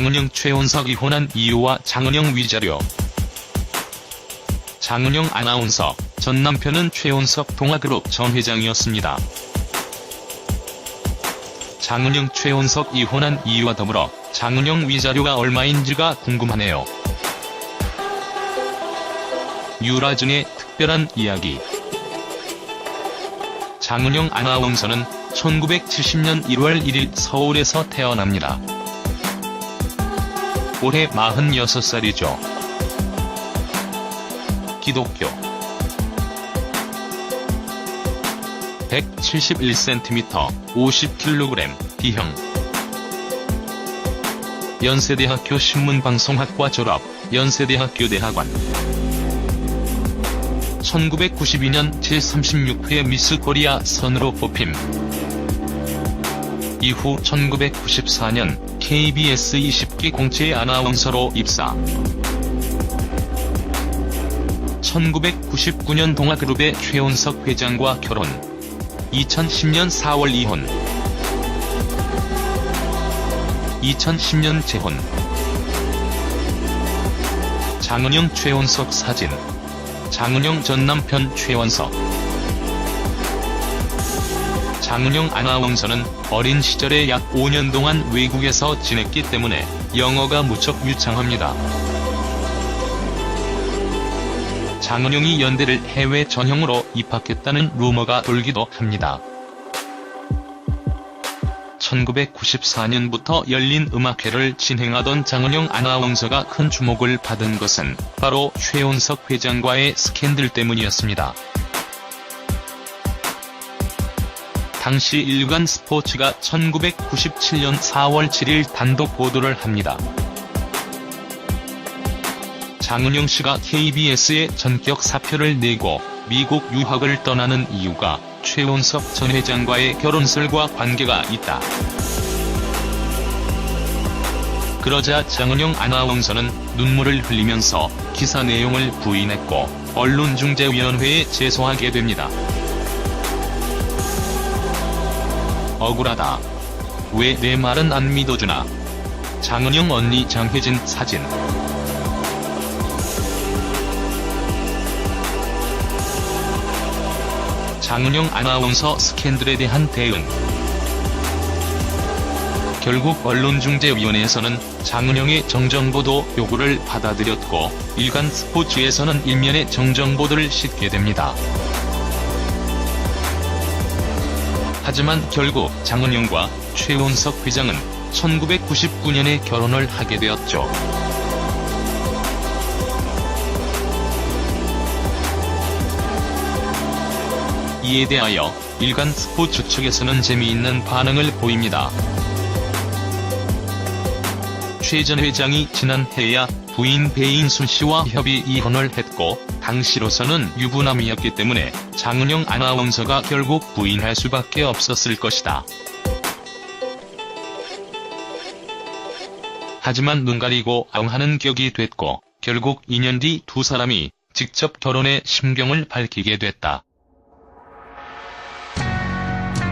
장은영 최원석 이혼한 이유와 장은영 위자료. 장은영 아나운서, 전 남편은 최원석 동아그룹 전 회장이었습니다. 장은영 최원석 이혼한 이유와 더불어 장은영 위자료가 얼마인지가 궁금하네요. 유라준의 특별한 이야기. 장은영 아나운서는 1970년 1월 1일 서울에서 태어납니다. 올해 46살이죠. 기독교. 171cm, 50kg, B형. 연세대학교 신문방송학과 졸업, 연세대학교 대학원. 1992년 제36회 미스 코리아 선으로 뽑힘. 이후 1994년 KBS 20기 공채 아나운서로 입사. 1999년 동아그룹의 최원석 회장과 결혼. 2010년 4월 이혼. 2010년 재혼. 장은영 최원석 사진. 장은영 전 남편 최원석. 장은영 아나운서는 어린 시절에 약 5년 동안 외국에서 지냈기 때문에 영어가 무척 유창합니다. 장은영이 연대를 해외 전형으로 입학했다는 루머가 돌기도 합니다. 1994년부터 열린 음악회를 진행하던 장은영 아나운서가 큰 주목을 받은 것은 바로 최원석 회장과의 스캔들 때문이었습니다. 당시 일간 스포츠가 1997년 4월 7일 단독 보도를 합니다. 장은영 씨가 KBS에 전격 사표를 내고 미국 유학을 떠나는 이유가 최원석 전 회장과의 결혼설과 관계가 있다. 그러자 장은영 아나운서는 눈물을 흘리면서 기사 내용을 부인했고 언론중재위원회에 제소하게 됩니다. 억울하다. 왜 내 말은 안 믿어주나. 장은영 언니 장혜진 사진. 장은영 아나운서 스캔들에 대한 대응. 결국 언론중재위원회에서는 장은영의 정정보도 요구를 받아들였고 일간 스포츠에서는 일면의 정정보도를 싣게 됩니다. 하지만 결국 장은영과 최원석 회장은 1999년에 결혼을 하게 되었죠. 이에 대하여 일간 스포츠 측에서는 재미있는 반응을 보입니다. 최 전 회장이 지난해야 부인 배인순 씨와 협의 이혼을 했고 당시로서는 유부남이었기 때문에 장은영 아나운서가 결국 부인할 수밖에 없었을 것이다. 하지만 눈 가리고 아웅하는 격이 됐고 결국 2년 뒤 두 사람이 직접 결혼의 심경을 밝히게 됐다.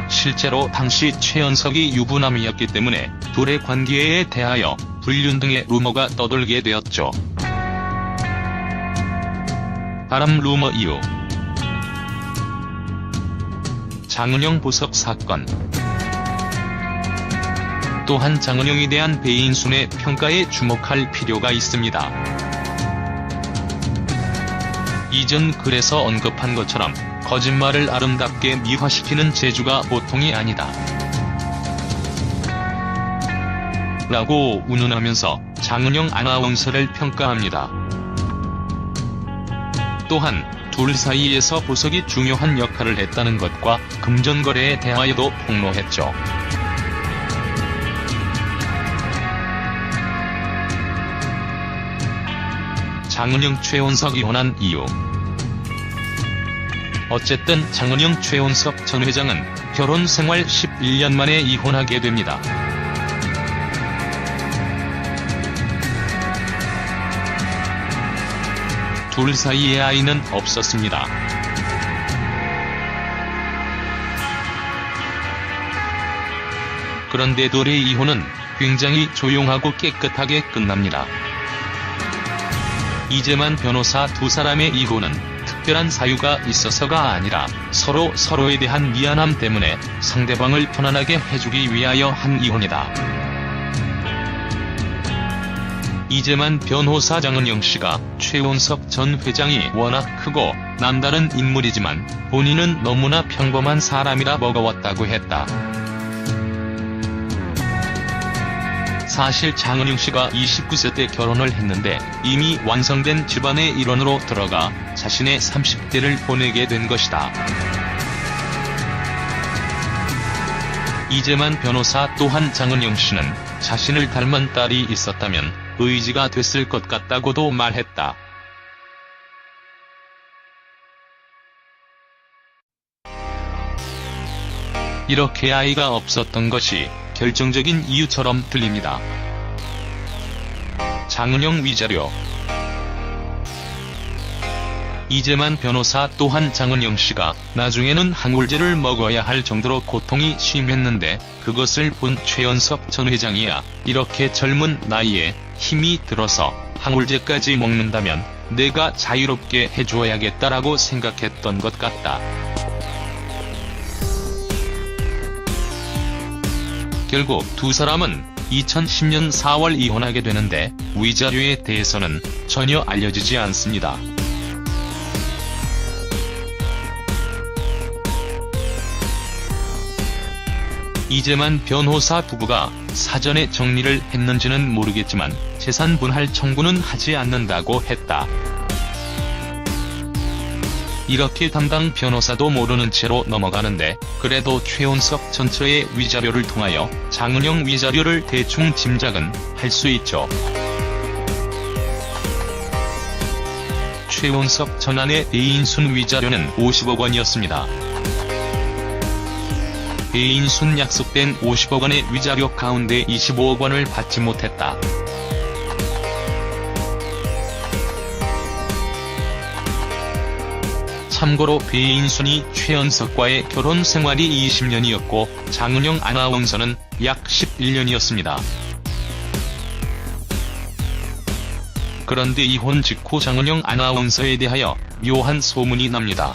실제로 당시 최원석이 유부남이었기 때문에 둘의 관계에 대하여 불륜 등의 루머가 떠돌게 되었죠. 바람 루머 이유. 장은영 보석 사건. 또한 장은영에 대한 배인순의 평가에 주목할 필요가 있습니다. 이전 글에서 언급한 것처럼 거짓말을 아름답게 미화시키는 재주가 보통이 아니다. 라고 운운하면서 장은영 아나운서를 평가합니다. 또한 둘 사이에서 보석이 중요한 역할을 했다는 것과 금전거래에 대하여도 폭로했죠. 장은영 최원석 이혼한 이유. 어쨌든 장은영 최원석 전 회장은 결혼 생활 11년 만에 이혼하게 됩니다. 둘 사이에 아이는 없었습니다. 그런데 둘의 이혼은 굉장히 조용하고 깨끗하게 끝납니다. 이재만 변호사 두 사람의 이혼은 특별한 사유가 있어서가 아니라 서로에 대한 미안함 때문에 상대방을 편안하게 해주기 위하여 한 이혼이다. 이재만 변호사 장은영 씨가 최원석 전 회장이 워낙 크고 남다른 인물이지만 본인은 너무나 평범한 사람이라 버거웠다고 했다. 사실 장은영 씨가 29세 때 결혼을 했는데 이미 완성된 집안의 일원으로 들어가 자신의 30대를 보내게 된 것이다. 이재만 변호사 또한 장은영 씨는 자신을 닮은 딸이 있었다면 의지가 됐을 것 같다고도 말했다. 이렇게 아이가 없었던 것이 결정적인 이유처럼 들립니다. 장은영 위자료. 이재만 변호사 또한 장은영 씨가 나중에는 항울제를 먹어야 할 정도로 고통이 심했는데 그것을 본 최원석 전 회장이야 이렇게 젊은 나이에 힘이 들어서 항울제까지 먹는다면 내가 자유롭게 해줘야겠다라고 생각했던 것 같다. 결국 두 사람은 2010년 4월 이혼하게 되는데 위자료에 대해서는 전혀 알려지지 않습니다. 이재만 변호사 부부가 사전에 정리를 했는지는 모르겠지만 재산 분할 청구는 하지 않는다고 했다. 이렇게 담당 변호사도 모르는 채로 넘어가는데 그래도 최원석 전처의 위자료를 통하여 장은영 위자료를 대충 짐작은 할 수 있죠. 최원석 전 아내 배인순 위자료는 50억 원이었습니다. 배인순 약속된 50억 원의 위자료 가운데 25억 원을 받지 못했다. 참고로 배인순이 최원석과의 결혼 생활이 20년이었고 장은영 아나운서는 약 11년이었습니다. 그런데 이혼 직후 장은영 아나운서에 대하여 묘한 소문이 납니다.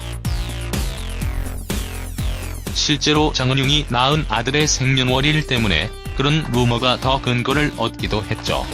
실제로 장은영이 낳은 아들의 생년월일 때문에 그런 루머가 더 근거를 얻기도 했죠.